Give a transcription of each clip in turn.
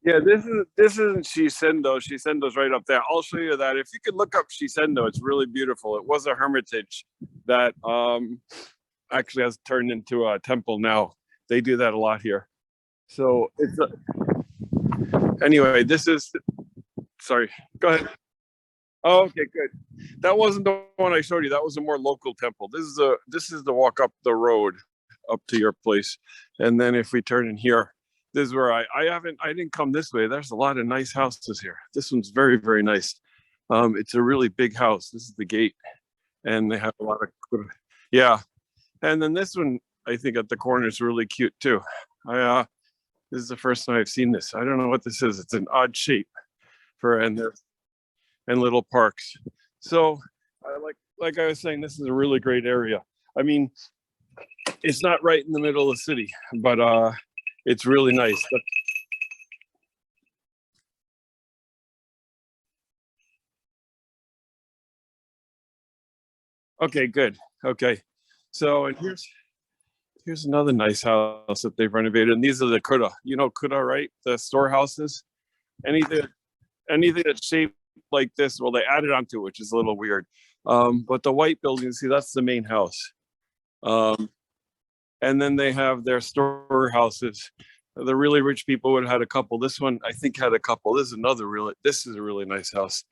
Yeah, this isn't Shisendo. Shisendo's right up there. I'll show you that. If you could look up Shisendo, it's really beautiful. It was a hermitage that actually has turned into a temple now. They do that a lot here. So it's anyway. This is sorry. Go ahead. Oh, okay, good. That wasn't the one I showed you. That was a more local temple. This is the walk up the road up to your place, and then if we turn in here, this is where I didn't come this way. There's a lot of nice houses here. This one's very very nice. It's a really big house. This is the gate, and they have a lot of yeah. And then this one I think at the corner is really cute too. I This is the first time I've seen this. I don't know what this is. It's an odd shape for and little parks. So I like I was saying, this is a really great area. I mean, it's not right in the middle of the city, but it's really nice. But, okay, good. Okay. So and here's another nice house that they've renovated. And these are the Kuda. You know Kuda, right? The storehouses. Anything anything that's shaped like this, well, they added onto it, which is a little weird. But the white building, see, that's the main house. Um, and then they have their storehouses. The really rich people would have had a couple. This one, I think, had a couple. This is a really nice house,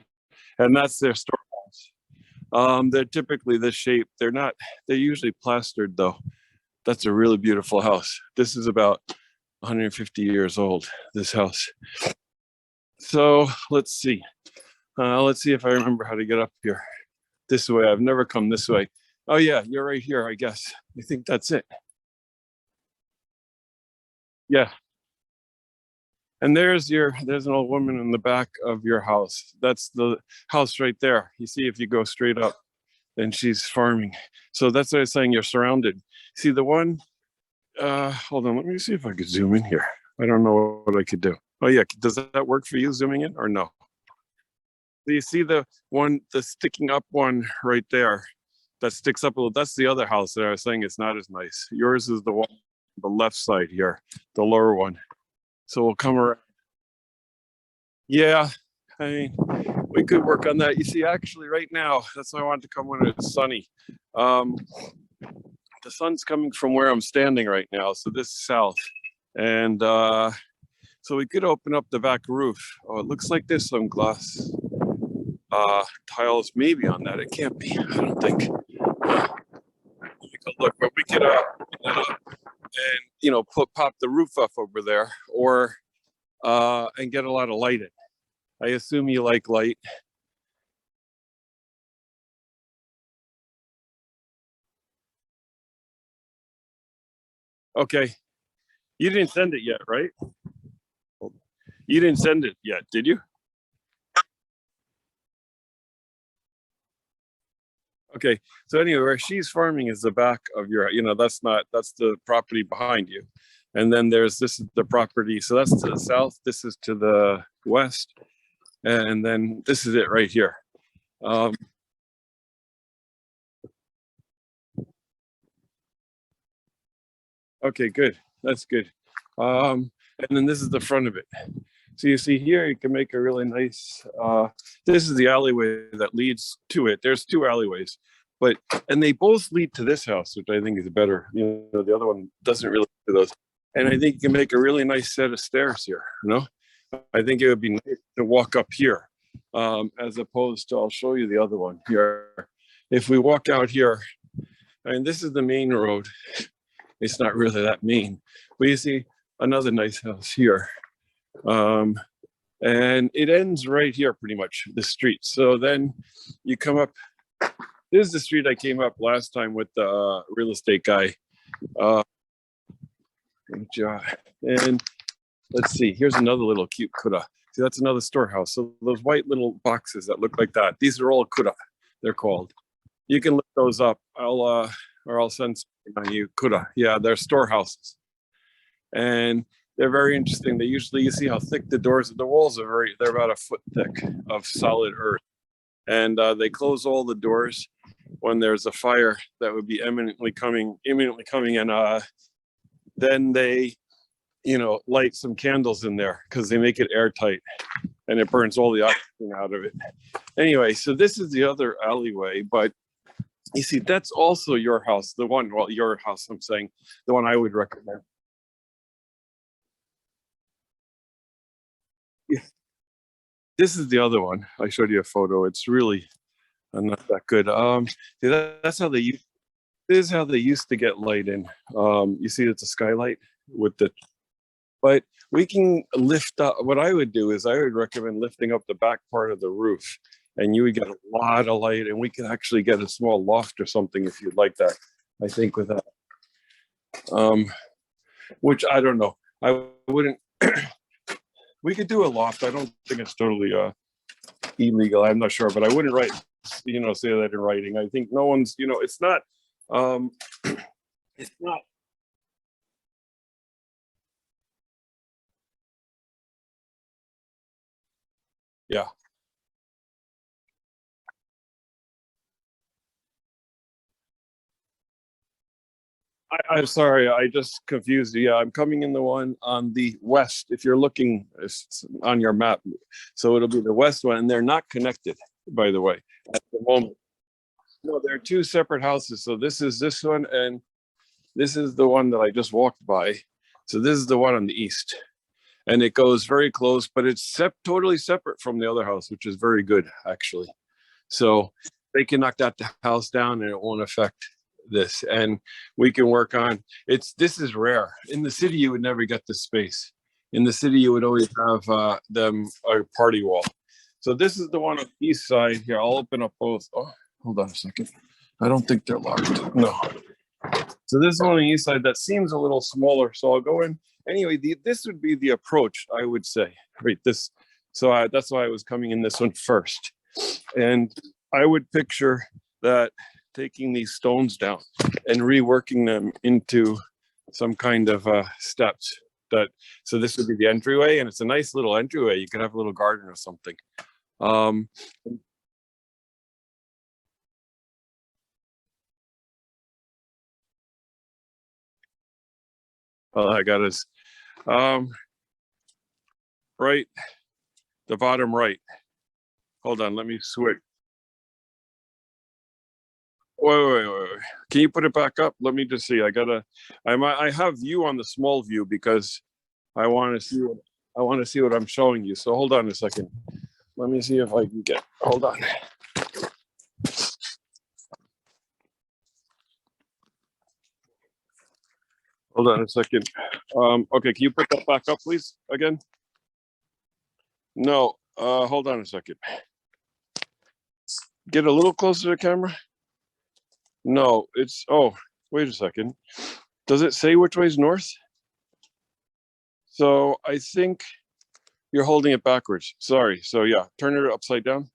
and that's their storehouse. They're typically this shape. They're not. They're usually plastered though. That's a really beautiful house. This is about 150 years old. This house. So let's see. Let's see if I remember how to get up here. This way. I've never come this way. Oh yeah, you're right here, I guess. I think that's it. Yeah. And there's an old woman in the back of your house. That's the house right there. You see, if you go straight up, and she's farming. So that's what I was saying. You're surrounded. See the one, hold on, let me see if I could zoom in here. I don't know what I could do. Oh yeah, does that work for you zooming in or no? Do you see the one, the sticking up one right there that sticks up a little? That's the other house that I was saying it's not as nice. Yours is the one on the left side here, the lower one. So we'll come around. Yeah, I mean, we could work on that. You see, actually, right now, that's why I wanted to come when it's sunny. Um, the sun's coming from where I'm standing right now, so this is south, and so we could open up the back roof. Oh, it looks like there's some glass tiles maybe on that. It can't be. I don't think. We could look, but we could and pop the roof off over there, or and get a lot of light in. I assume you like light. Okay, you didn't send it yet, right? You didn't send it yet, did you? Okay. So anyway, where she's farming is the back of your, that's the property behind you. And then this is the property. So that's to the south. This is to the west. And then this is it right here. Um, okay, good. That's good. And then this is the front of it. So you see here, you can make a really nice, this is the alleyway that leads to it. There's two alleyways, and they both lead to this house, which I think is better. The other one doesn't really do those. And I think you can make a really nice set of stairs here, I think it would be nice to walk up here, as opposed to, I'll show you the other one here. If we walk out here, I mean, this is the main road. It's not really that main, but you see another nice house here. Um, and it ends right here, pretty much, the street. So then you come up. This is the street I came up last time with the real estate guy. Uh, and let's see, here's another little cute kuda. See, that's another storehouse. So those white little boxes that look like that, these are all kuda, they're called. You can look those up. I'll send something on you. Kuda. Yeah, they're storehouses. And they're very interesting. You see how thick the doors, the walls are they're about a foot thick of solid earth. And they close all the doors when there's a fire that would be imminently coming. And then they light some candles in there because they make it airtight and it burns all the oxygen out of it. Anyway, so this is the other alleyway, but you see, that's also your house, your house, I'm saying, the one I would recommend. Yeah. This is the other one. I showed you a photo. It's really not that good. That's how this is how they used to get light in. You see, it's a skylight with the, but we can lift up. What I would do is I would recommend lifting up the back part of the roof, and you would get a lot of light, and we could actually get a small loft or something if you'd like that. I think with that, which I don't know. I wouldn't. We could do a loft. I don't think it's totally illegal. I'm not sure, but I wouldn't say that in writing. I think no one's, it's not, um, it's not. Yeah. I'm sorry, I just confused you. Yeah, I'm coming in the one on the west. If you're looking on your map, so it'll be the west one, and they're not connected, by the way, at the moment. No, they're two separate houses. So this is this one, and this is the one that I just walked by. So this is the one on the east, and it goes very close, but it's totally separate from the other house, which is very good actually. So they can knock that house down, and it won't affect this. And we can work on this is rare. In the city, you would never get this space. In the city, you would always have them a party wall. So this is the one on the east side here. I'll open up both. Oh, hold on a second. I don't think they're locked. No. So this is one on the east side that seems a little smaller. So I'll go in. Anyway, this would be the approach, I would say. Right, this. So that's why I was coming in this one first. And I would picture that taking these stones down and reworking them into some kind of steps. So this would be the entryway, and it's a nice little entryway. You could have a little garden or something. Oh, I got his right, the bottom right. Hold on, let me switch. Wait. Can you put it back up? Let me just see. I have you on the small view because I want to see what I'm showing you. So hold on a second. Let me see if I can hold on. Hold on a second. Okay, can you put that back up, please, again? No, hold on a second. Get a little closer to the camera. No, wait a second. Does it say which way is north? So I think you're holding it backwards. Sorry. So yeah, turn it upside down.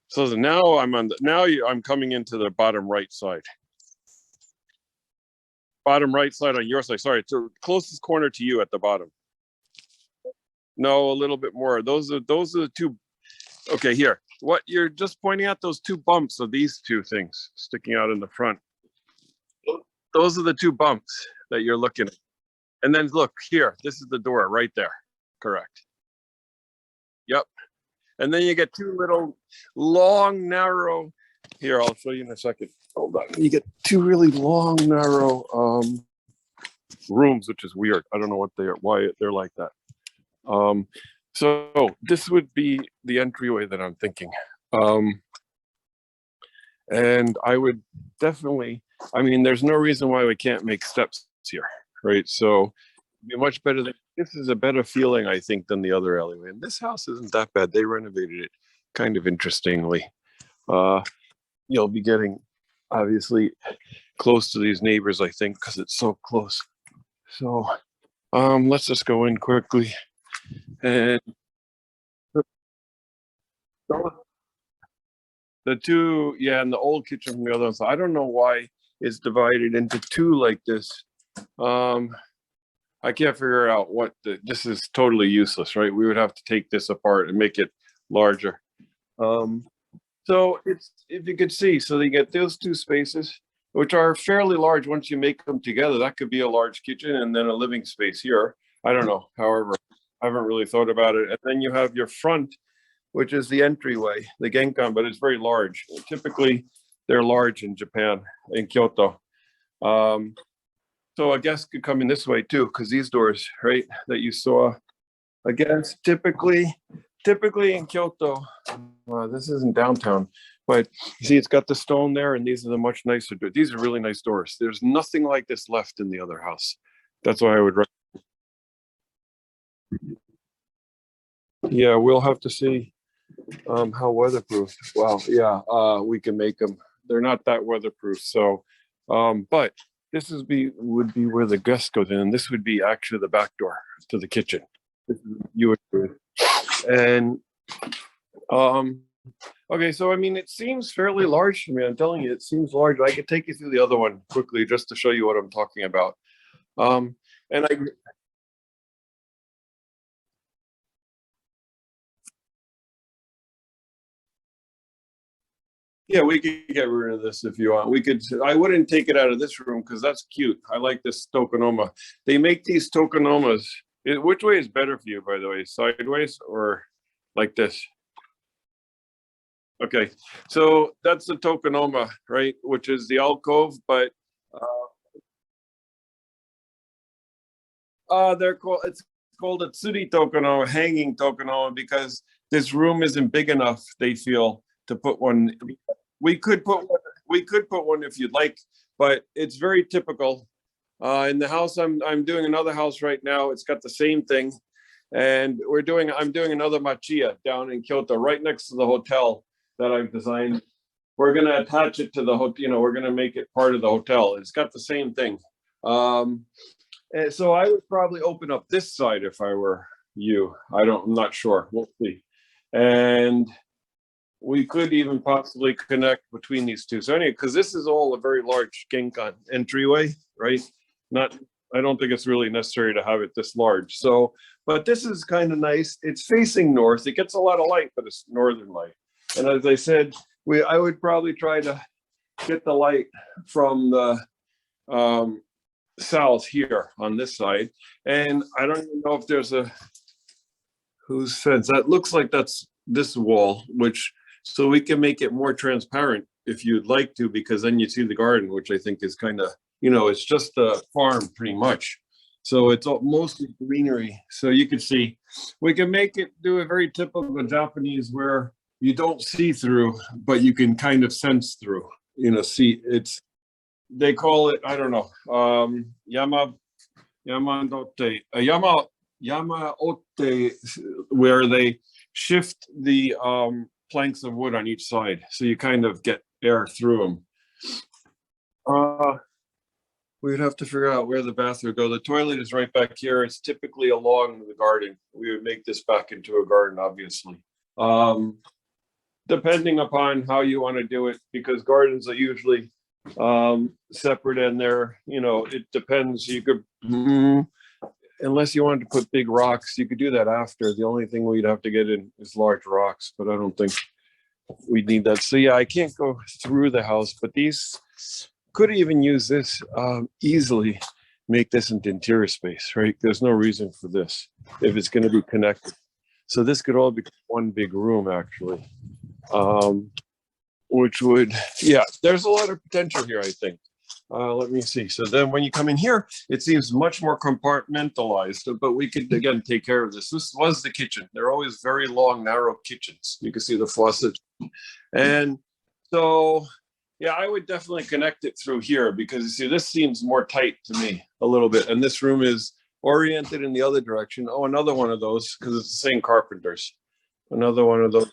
So now I'm coming into the bottom right side. Bottom right side on your side. Sorry, it's the closest corner to you at the bottom. No, a little bit more. Those are the two. Okay, here. What you're just pointing at, those two bumps of these two things sticking out in the front. Those are the two bumps that you're looking at. And then look here, this is the door right there. Correct. Yep. And then you get two little long, narrow. Here, I'll show you in a second. Hold on. You get two really long, narrow rooms, which is weird. I don't know why they're like that. So this would be the entryway that I'm thinking. And I would definitely, there's no reason why we can't make steps here, right? So it'd be much better this is a better feeling, I think, than the other alleyway. And this house isn't that bad. They renovated it kind of interestingly. You'll be getting obviously close to these neighbors, I think, because it's so close. So let's just go in quickly. And the two, yeah, and the old kitchen from the other one. So I don't know why it's divided into two like this. I can't figure out this is totally useless, right? We would have to take this apart and make it larger. So it's, if you could see, so they get those two spaces, which are fairly large once you make them together. That could be a large kitchen and then a living space here. I don't know. However, I haven't really thought about it. And then you have your front, which is the entryway, the genkan, but it's very large. Typically, they're large in Japan, in Kyoto. Um, so a guest could come in this way too, because these doors, right, that you saw, again, typically in Kyoto, this isn't downtown, but you see, it's got the stone there, and these are the much nicer doors. These are really nice doors. There's nothing like this left in the other house. That's why I would. Yeah, we'll have to see how weatherproof. Well, yeah, we can make them. They're not that weatherproof, so. But this is would be where the guest goes in, and this would be actually the back door to the kitchen. You would, and okay, so I mean, it seems fairly large to me. I'm telling you, it seems large. I could take you through the other one quickly just to show you what I'm talking about. And I, yeah, we could get rid of this if you want. We could. I wouldn't take it out of this room because that's cute. I like this tokonoma. They make these tokonomas. Which way is better for you, by the way? Sideways or like this? Okay, so that's the tokonoma, right? Which is the alcove, but they're called. It's called a tsuri tokonoma, hanging tokonoma, because this room isn't big enough. They feel to put one. We could put one. We could put one if you'd like, but it's very typical. In the house, I'm doing another house right now. It's got the same thing, and I'm doing another machiya down in Kyoto, right next to the hotel that I've designed. We're gonna attach it to the hotel. We're gonna make it part of the hotel. It's got the same thing. Um, and so I would probably open up this side if I were you. I'm not sure. We'll see. And we could even possibly connect between these two. So anyway, because this is all a very large genkan entryway, right? Not, I don't think it's really necessary to have it this large. So, but this is kind of nice. It's facing north. It gets a lot of light, but it's northern light. And as I said, I would probably try to get the light from the south here on this side. And I don't even know if there's whose fence. That looks like that's this wall, which, so we can make it more transparent if you'd like to, because then you see the garden, which I think is kind of, it's just a farm pretty much. So it's mostly greenery. So you can see, we can make it do a very typical Japanese where you don't see through, but you can kind of sense through, see they call it, I don't know, Yamadote, Yamaote, where they shift the planks of wood on each side. So you kind of get air through them. We'd have to figure out where the bathroom would go. The toilet is right back here. It's typically along the garden. We would make this back into a garden, obviously. Depending upon how you want to do it, because gardens are usually separate, and it depends. You could, unless you wanted to put big rocks, you could do that after. The only thing we'd have to get in is large rocks, but I don't think we'd need that. So yeah, I can't go through the house, but these could even use this easily, make this into interior space, right? There's no reason for this if it's going to be connected. So this could all be one big room, actually, which would, yeah, there's a lot of potential here, I think. Let me see. So then when you come in here, it seems much more compartmentalized, but we could, again, take care of this. This was the kitchen. They're always very long, narrow kitchens. You can see the faucet. And so, yeah, I would definitely connect it through here, because you see, this seems more tight to me a little bit. And this room is oriented in the other direction. Oh, another one of those, because it's the same carpenters. Another one of those,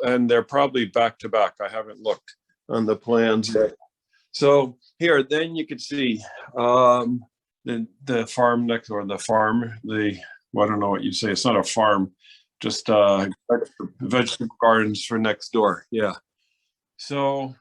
and they're probably back to back. I haven't looked on the plans yet. So here, then you could see the farm next, or the farm, I don't know what you say. It's not a farm, just vegetable gardens for next door. Yeah. So,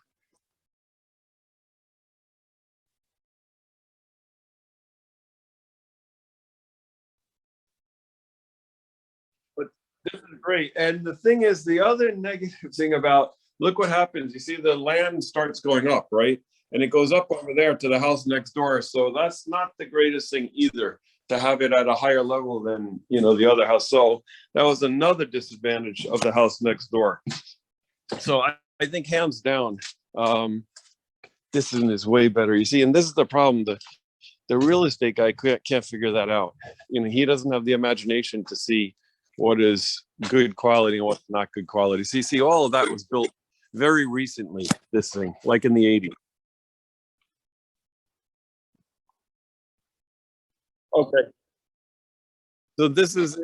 but this is great. And the thing is, the other negative thing about, look what happens. You see the land starts going up, right? and it goes up over there to the house next door. So that's not the greatest thing either, to have it at a higher level than, you know, the other house. So that was another disadvantage of the house next door. So I think hands down, this one is way better. You see, and this is the problem. The real estate guy can't figure that out. You know, he doesn't have the imagination to see what is good quality and what's not good quality. See, all of that was built very recently, this thing, like in the 80s. Okay. So this is,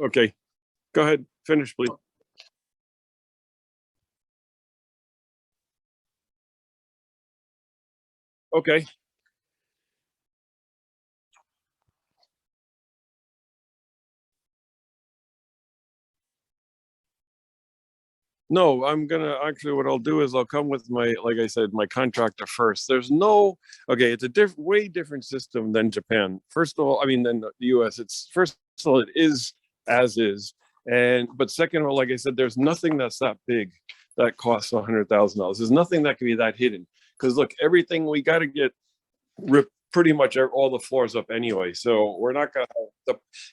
okay, go ahead, finish, please. Okay. No, I'm gonna actually, what I'll do is I'll come with my, like I said, my contractor first. There's no, okay, it's a way different system than Japan. First of all, I mean, than the US. It's, first of all, it is as is. And, but second of all, like I said, there's nothing that's that big that costs $100,000. There's nothing that can be that hidden. Because look, everything we got to get pretty much all the floors up anyway. So we're not gonna,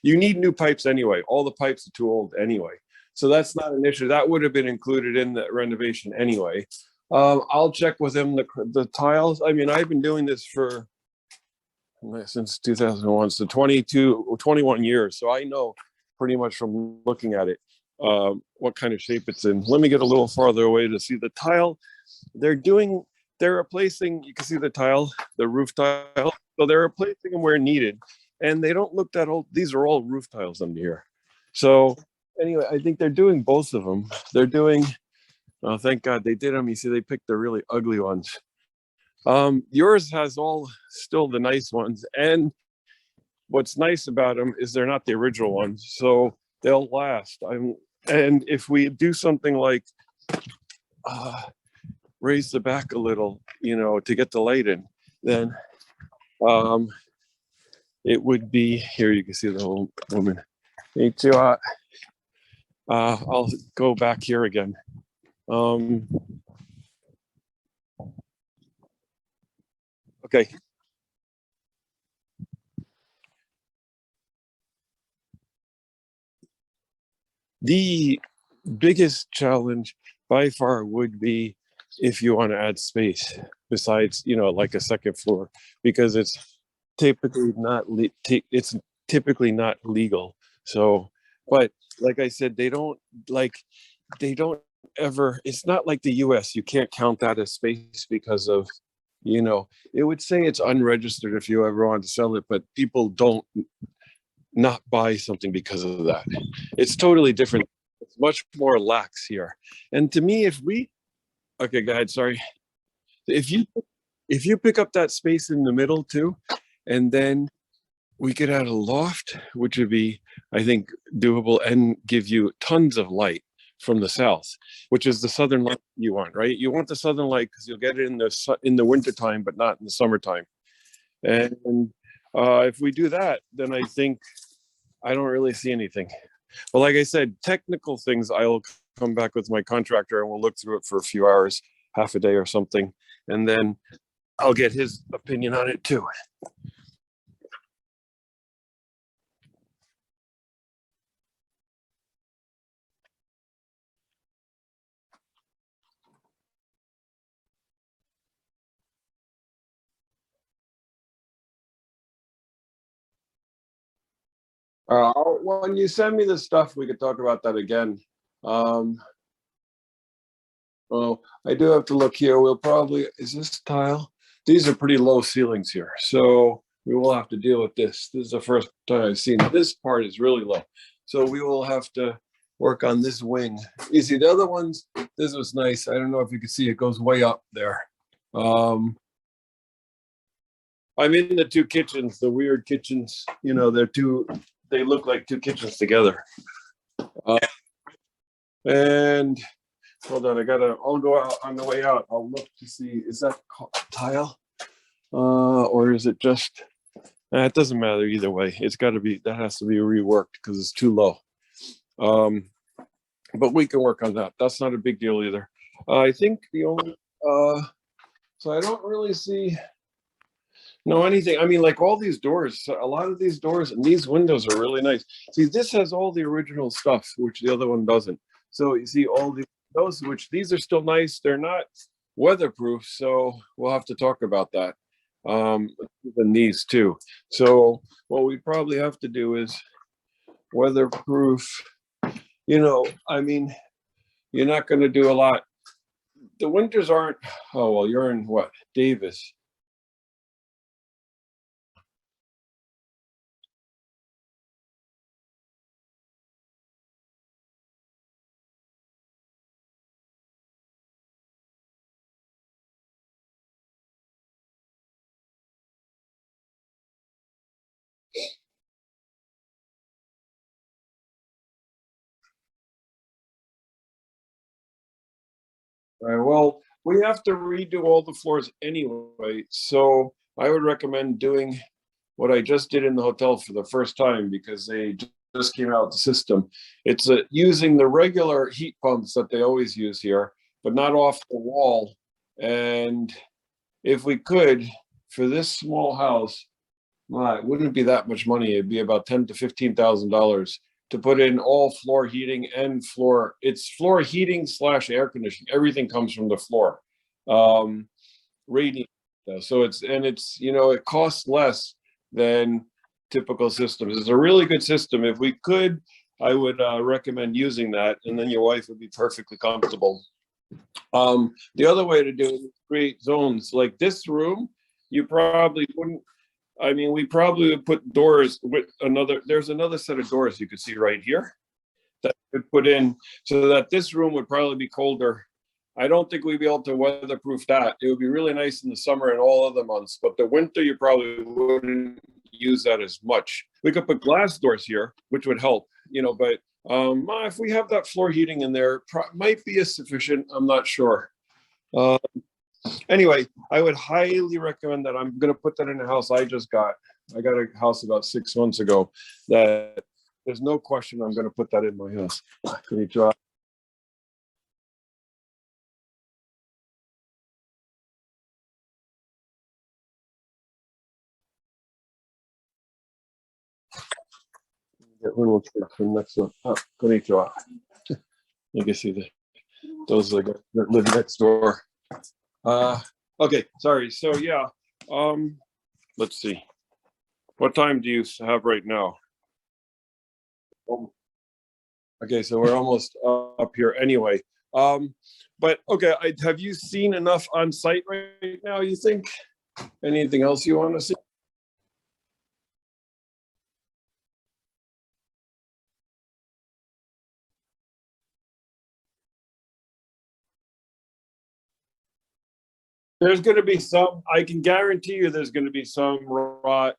you need new pipes anyway. All the pipes are too old anyway. So that's not an issue. That would have been included in the renovation anyway. I'll check with him the tiles. I mean, I've been doing this for since 2001, so 21 years. So I know pretty much from looking at it what kind of shape it's in. Let me get a little farther away to see the tile. They're replacing, you can see the tile, the roof tile. So they're replacing them where needed. And they don't look that old. These are all roof tiles under here. So anyway, I think they're doing both of them. They're doing, oh, thank God they did them. You see, they picked the really ugly ones. Yours has all still the nice ones. And what's nice about them is they're not the original ones. So they'll last. And if we do something like raise the back a little, you know, to get the light in, then it would be, here you can see the whole woman. I'll go back here again. Okay. The biggest challenge by far would be if you want to add space besides, you know, like a second floor, because it's typically not it's typically not legal. So, but like I said, like they don't ever, it's not like the US. You can't count that as space because of, you know, it would say it's unregistered if you ever want to sell it, but people don't not buy something because of that. It's totally different. It's much more lax here. And to me, if we, okay, go ahead, sorry. If you pick up that space in the middle too, and then we could add a loft, which would be, I think, doable and give you tons of light from the south, which is the southern light you want, right? You want the southern light because you'll get it in the winter time, but not in the summertime. And if we do that, then I think I don't really see anything. But like I said, technical things, I'll come back with my contractor and we'll look through it for a few hours, half a day or something. And then I'll get his opinion on it too. When you send me the stuff, we could talk about that again. Um, well, I do have to look here. We'll probably, is this tile? These are pretty low ceilings here. So we will have to deal with this. This is the first time I've seen it. This part is really low. So we will have to work on this wing. You see the other ones, this was nice. I don't know if you can see, it goes way up there. I'm in the two kitchens, the weird kitchens, you know, they look like two kitchens together. And hold on, I'll go out on the way out. I'll look to see, is that tile? Or is it just, it doesn't matter either way. It's got to be, that has to be reworked because it's too low. But we can work on that. That's not a big deal either. I think the only Uh, so I don't really see no anything. I mean, like all these doors, a lot of these doors and these windows are really nice. See, this has all the original stuff, which the other one doesn't. So you see all those, which these are still nice. They're not weatherproof, so we'll have to talk about that. And these too. So what we probably have to do is weatherproof. I mean, you're not going to do a lot. The winters aren't. Oh well, you're in what, Davis? Well, we have to redo all the floors anyway, so I would recommend doing what I just did in the hotel for the first time because they just came out with the system. It's using the regular heat pumps that they always use here, but not off the wall. And if we could, for this small house, well, it wouldn't be that much money. It'd be about $10,000 to $15,000 to put in all floor heating and floor. It's floor heating slash air conditioning. Everything comes from the floor. Radiant. So it costs less than typical systems. It's a really good system. If we could, I would recommend using that, and then your wife would be perfectly comfortable. The other way to do it is create zones. Like this room, you probably wouldn't. I mean, we probably would put doors with there's another set of doors you could see right here that could put in so that this room would probably be colder. I don't think we'd be able to weatherproof that. It would be really nice in the summer and all other months, but the winter you probably wouldn't use that as much. We could put glass doors here, which would help, but if we have that floor heating in there, might be sufficient. I'm not sure. Uh, Anyway, I would highly recommend that. I'm going to put that in a house I just got. I got a house about 6 months ago that there's no question I'm going to put that in my house. Can you try? Get little kids from next door. Oh, konnichiwa. You can see those are the guys that live next door. Okay, sorry. So yeah, let's see. What time do you have right now? Okay, so we're almost up here anyway. But okay, have you seen enough on site right now, you think? Anything else you want to see? There's going to be some, I can guarantee you there's going to be some rot.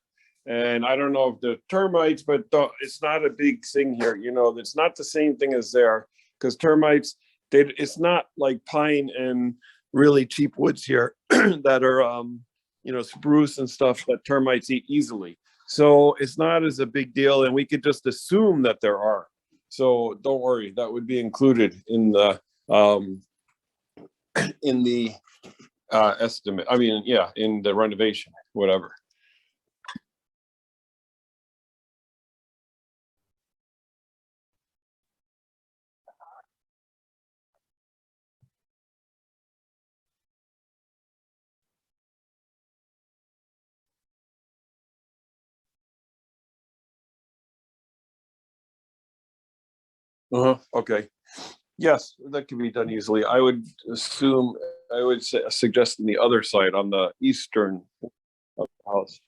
And I don't know if the termites, but it's not a big thing here. It's not the same thing as there because termites, it's not like pine and really cheap woods here that are, spruce and stuff that termites eat easily. So it's not as a big deal. And we could just assume that there are. So don't worry, that would be included in the estimate. I mean, yeah, in the renovation, whatever. Okay. Yes, that can be done easily. I would assume, suggest in the other side on the eastern of the house.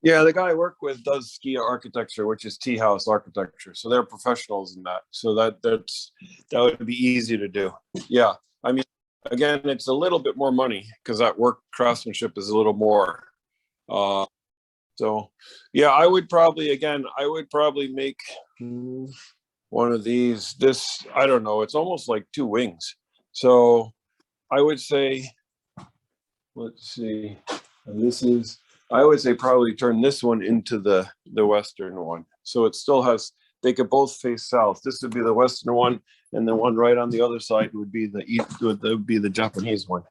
Yeah, the guy I work with does ski architecture, which is tea house architecture. So they're professionals in that. So that would be easy to do. Yeah. I mean, again, it's a little bit more money because that work craftsmanship is a little more. Uh, So yeah, I would probably, again, I would probably make one of these. This, I don't know, it's almost like two wings. So I would say, let's see, and this is, I would say probably turn this one into the western one. So it still has, they could both face south. This would be the western one, and the one right on the other side would be the east, would be the Japanese one.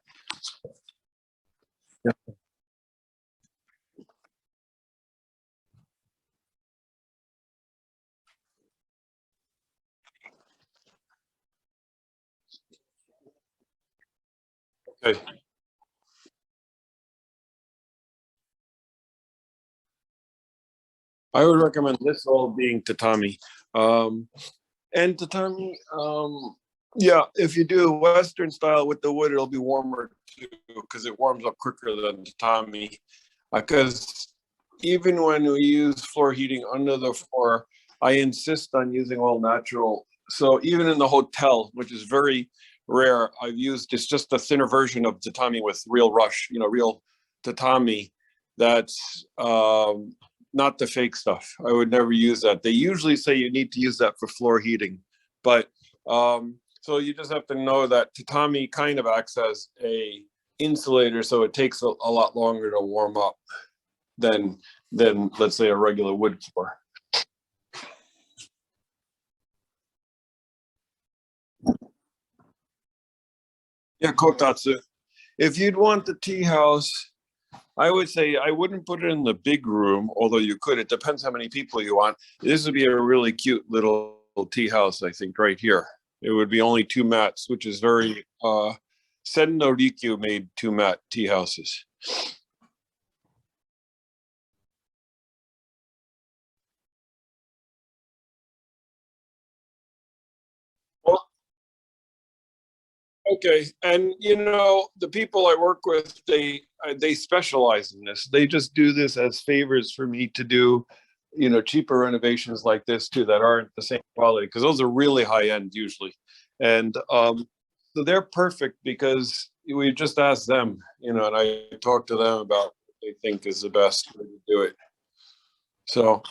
Yeah. Okay. I would recommend this all being tatami. Um, and tatami, yeah, if you do Western style with the wood, it'll be warmer too because it warms up quicker than tatami. Because even when we use floor heating under the floor, I insist on using all natural. So even in the hotel, which is very rare, I've used, it's just a thinner version of tatami with real rush, real tatami. That's not the fake stuff. I would never use that. They usually say you need to use that for floor heating, but so you just have to know that tatami kind of acts as a insulator, so it takes a lot longer to warm up than let's say a regular wood floor. Yeah, kotatsu. If you'd want the tea house, I would say I wouldn't put it in the big room, although you could. It depends how many people you want. This would be a really cute little tea house, I think, right here. It would be only two mats, which is very Sen no Rikyu made two mat tea houses. Well, okay, and the people I work with, they specialize in this. They just do this as favors for me to do, cheaper renovations like this too that aren't the same quality because those are really high end usually, and so they're perfect because we just ask them, and I talk to them about what they think is the best way to do it. So,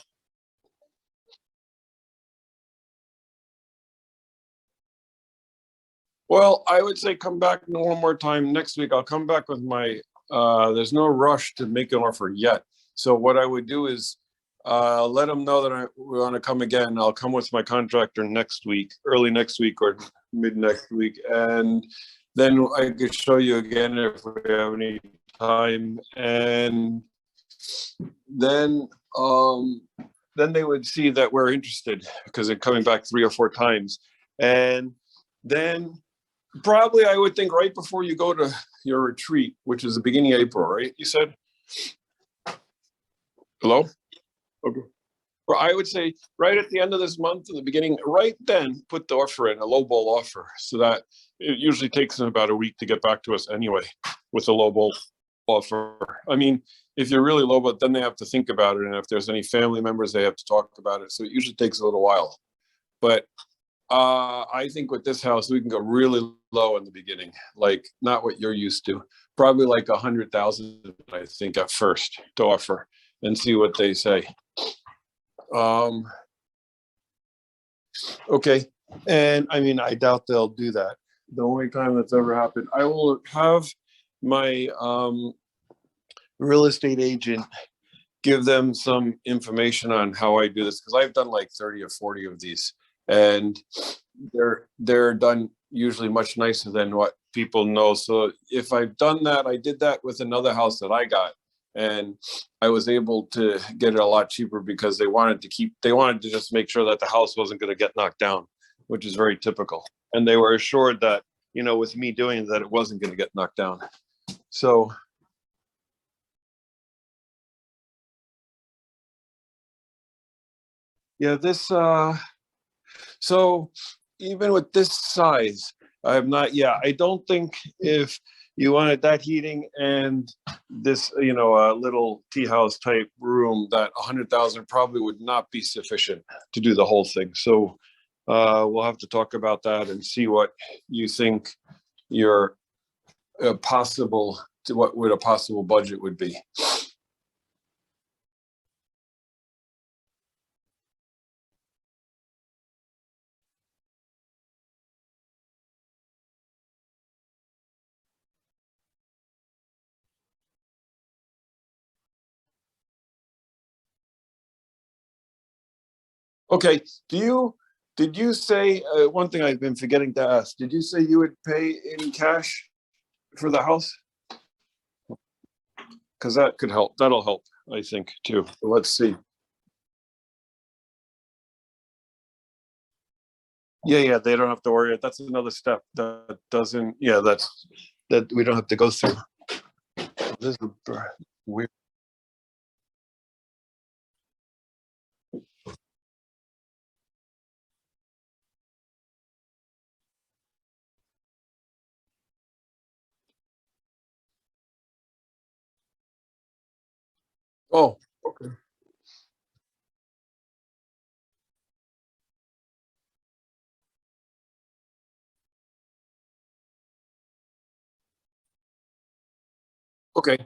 well, I would say come back one more time next week. I'll come back with my. There's no rush to make an offer yet. So what I would do is let them know that I want to come again. I'll come with my contractor next week, early next week or mid next week, and then I could show you again if we have any time, and then um, then they would see that we're interested because they're coming back 3 or 4 times, and then probably I would think right before you go to your retreat, which is the beginning of April, right? You said hello. Okay. Well, I would say right at the end of this month, in the beginning, right then, put the offer in, a low ball offer, so that it usually takes them about a week to get back to us anyway with a low ball offer. I mean, if you're really low, but then they have to think about it, and if there's any family members, they have to talk about it. So it usually takes a little while. But I think with this house, we can go really low in the beginning, like not what you're used to. Probably like 100,000, I think, at first to offer, and see what they say. Um, okay. And I mean, I doubt they'll do that. The only time that's ever happened, I will have my real estate agent give them some information on how I do this because I've done like 30 or 40 of these, and they're done usually much nicer than what people know. So if I've done that, I did that with another house that I got, and I was able to get it a lot cheaper because they wanted to just make sure that the house wasn't going to get knocked down, which is very typical. And they were assured that, with me doing that, it wasn't going to get knocked down. So yeah, so even with this size, I have not, yeah, I don't think if you wanted that heating and this, a little tea house type room, that 100,000 probably would not be sufficient to do the whole thing. So we'll have to talk about that and see what you think your possible, what would a possible budget would be. Okay. Did you say one thing I've been forgetting to ask? Did you say you would pay in cash for the house? Because that could help. That'll help, I think, too. Let's see. Yeah, yeah, they don't have to worry. That's another step that doesn't. Yeah, that we don't have to go through. This is weird. Oh, okay. Okay.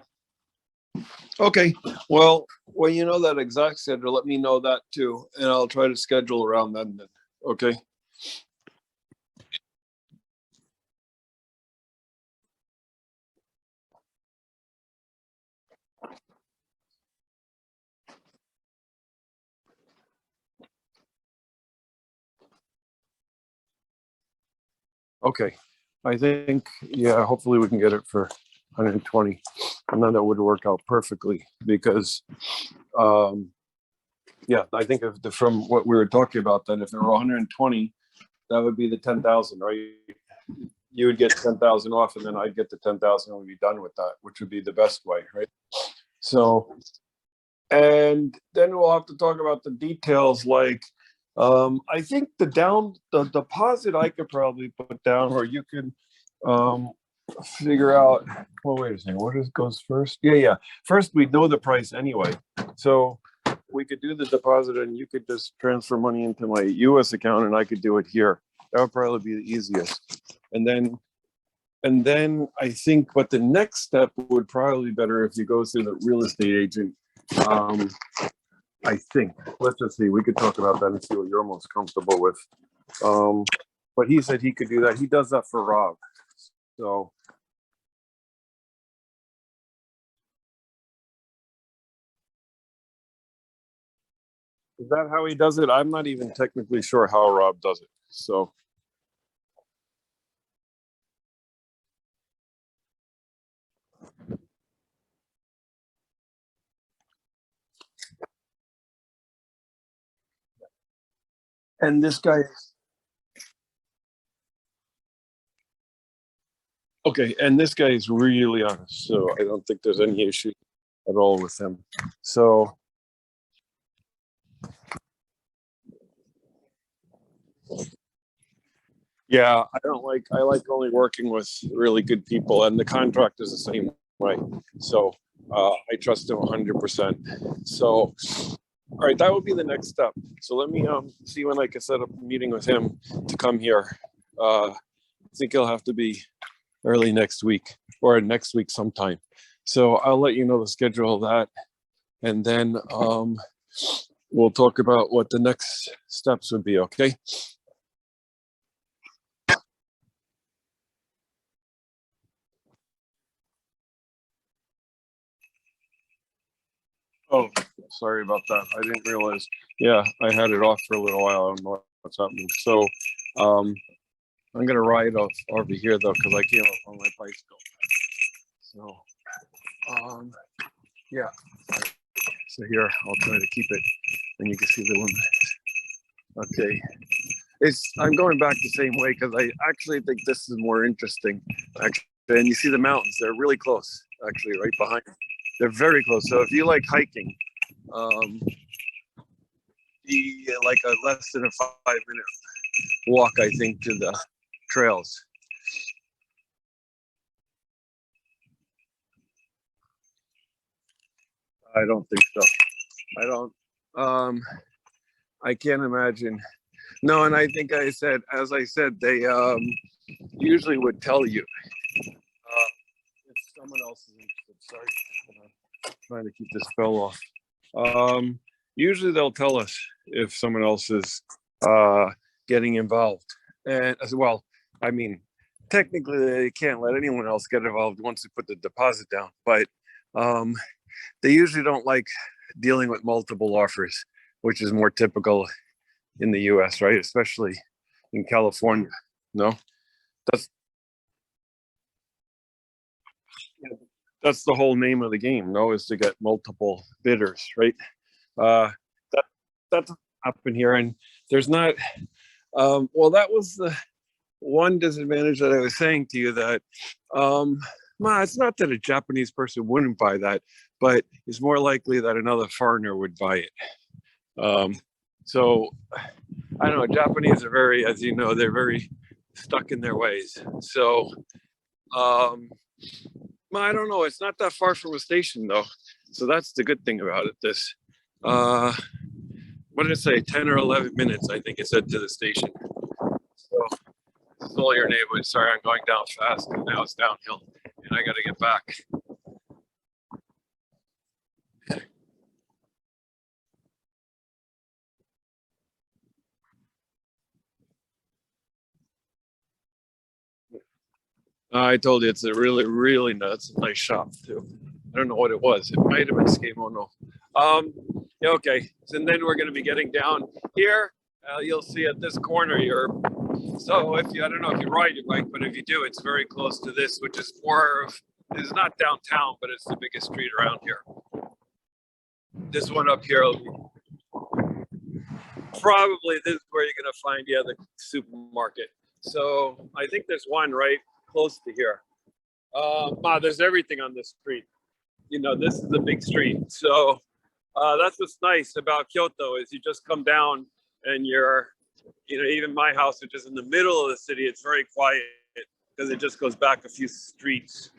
Okay. Well, you know that exact schedule. Let me know that too, and I'll try to schedule around then. Okay. Okay. I think, yeah, hopefully we can get it for 120. And then that would work out perfectly because, um, yeah, I think if from what we were talking about, then if there were 120, that would be the 10,000, right? You would get 10,000 off and then I'd get the 10,000 and we'd be done with that, which would be the best way, right? So, and then we'll have to talk about the details like, I think the deposit I could probably put down, or you could um, figure out. Well, wait a second. What is goes first? Yeah, yeah. First, we know the price anyway, so we could do the deposit, and you could just transfer money into my U.S. account, and I could do it here. That would probably be the easiest. And then, and then I think, what the next step would probably be better if you go through the real estate agent. Um, I think. Let's just see. We could talk about that and see what you're most comfortable with. Um, but he said he could do that. He does that for Rob. So is that how he does it? I'm not even technically sure how Rob does it. So, and this guy, okay, and this guy is really honest. So I don't think there's any issue at all with him. So, yeah, I like only working with really good people, and the contract is the same way. So I trust him 100%. So, all right, that would be the next step. So let me see when I can set up a meeting with him to come here. I think it'll have to be early next week or next week sometime. So I'll let you know the schedule of that, and then we'll talk about what the next steps would be. Okay. Oh, sorry about that. I didn't realize. Yeah, I had it off for a little while. I don't know what's happening. So um, I'm gonna ride off over here though because I came up on my bicycle. So yeah. So here I'll try to keep it, and you can see the limit. Okay. I'm going back the same way because I actually think this is more interesting. Actually, and you see the mountains; they're really close. Actually, right behind. They're very close. So if you like hiking, um, be like a less than a 5 minute walk, I think, to the trails. I don't think so. I don't. Um, I can't imagine. No, and I think as I said, they usually would tell you if someone else is interested. Sorry, I'm trying to keep this spell off. Usually they'll tell us if someone else is uh, getting involved, and as well, I mean, technically they can't let anyone else get involved once they put the deposit down, but um, they usually don't like dealing with multiple offers, which is more typical in the US, right? Especially in California. No, that's that's the whole name of the game, no, is to get multiple bidders, right? Uh, that that's happen here, and there's not. Well, that was the one disadvantage that I was saying to you that it's not that a Japanese person wouldn't buy that, but it's more likely that another foreigner would buy it. So I don't know. Japanese are very, as you know, they're very stuck in their ways. So I don't know. It's not that far from a station though, so that's the good thing about it. This, what did it say? 10 or 11 minutes, I think it said, to the station. So this is all your neighborhood. Sorry, I'm going down fast because now it's downhill, and I got to get back. I told you it's a really, really nuts, nice shop too. I don't know what it was. It might have been Skimono. Yeah, okay. So then we're going to be getting down here. You'll see at this corner here. So if you, I don't know if you ride your bike, but if you do, it's very close to this, which is more of, it's not downtown, but it's the biggest street around here. This one up here will be, probably this is where you're going to find, yeah, the supermarket. So I think there's one right close to here. There's everything on this street. You know, this is a big street. So that's what's nice about Kyoto is you just come down and you're, you know, even my house, which is in the middle of the city, it's very quiet because it just goes back a few streets.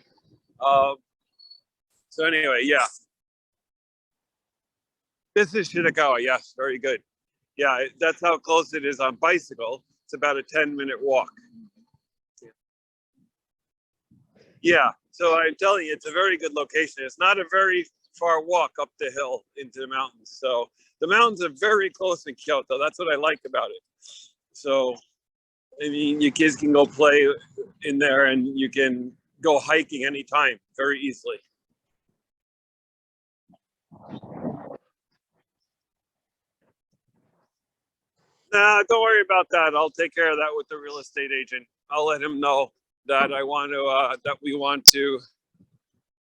So anyway, yeah. This is Shirakawa. Yes, very good. Yeah, that's how close it is on bicycle. It's about a 10-minute walk. Yeah, so I'm telling you, it's a very good location. It's not a very far walk up the hill into the mountains. So the mountains are very close in Kyoto. That's what I like about it. So, I mean, you kids can go play in there and you can go hiking anytime very easily. Nah, don't worry about that. I'll take care of that with the real estate agent. I'll let him know that I want to,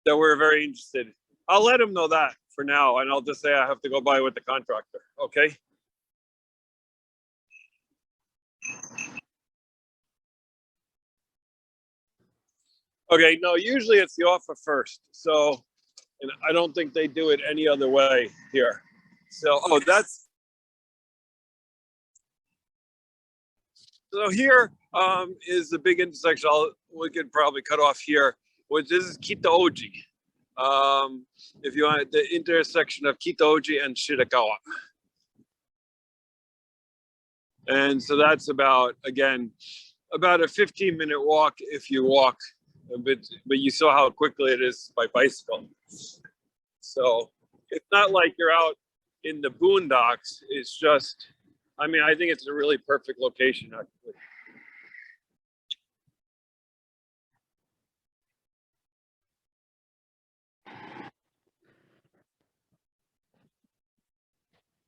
that we're very interested. I'll let him know that for now, and I'll just say I have to go by with the contractor. Okay. Okay. No, usually it's the offer first. So, and I don't think they do it any other way here. So, that's so here is the big intersection. We could probably cut off here, which is Kitaoji. If you want the intersection of Kitaoji and Shirakawa. And so that's about, again, about a 15-minute walk if you walk a bit, but you saw how quickly it is by bicycle. So it's not like you're out in the boondocks. It's just, I mean, I think it's a really perfect location, actually.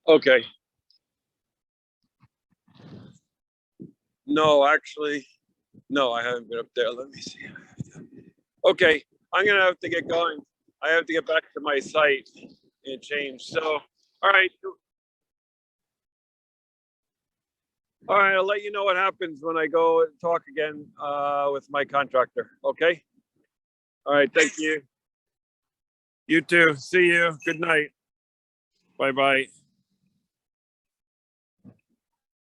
Okay. No, actually, no, I haven't been up there. Let me see. Okay, I'm gonna have to get going. I have to get back to my site and change. So, all right, I'll let you know what happens when I go and talk again with my contractor. Okay. All right. Thank you. You too. See you. Good night. Bye bye.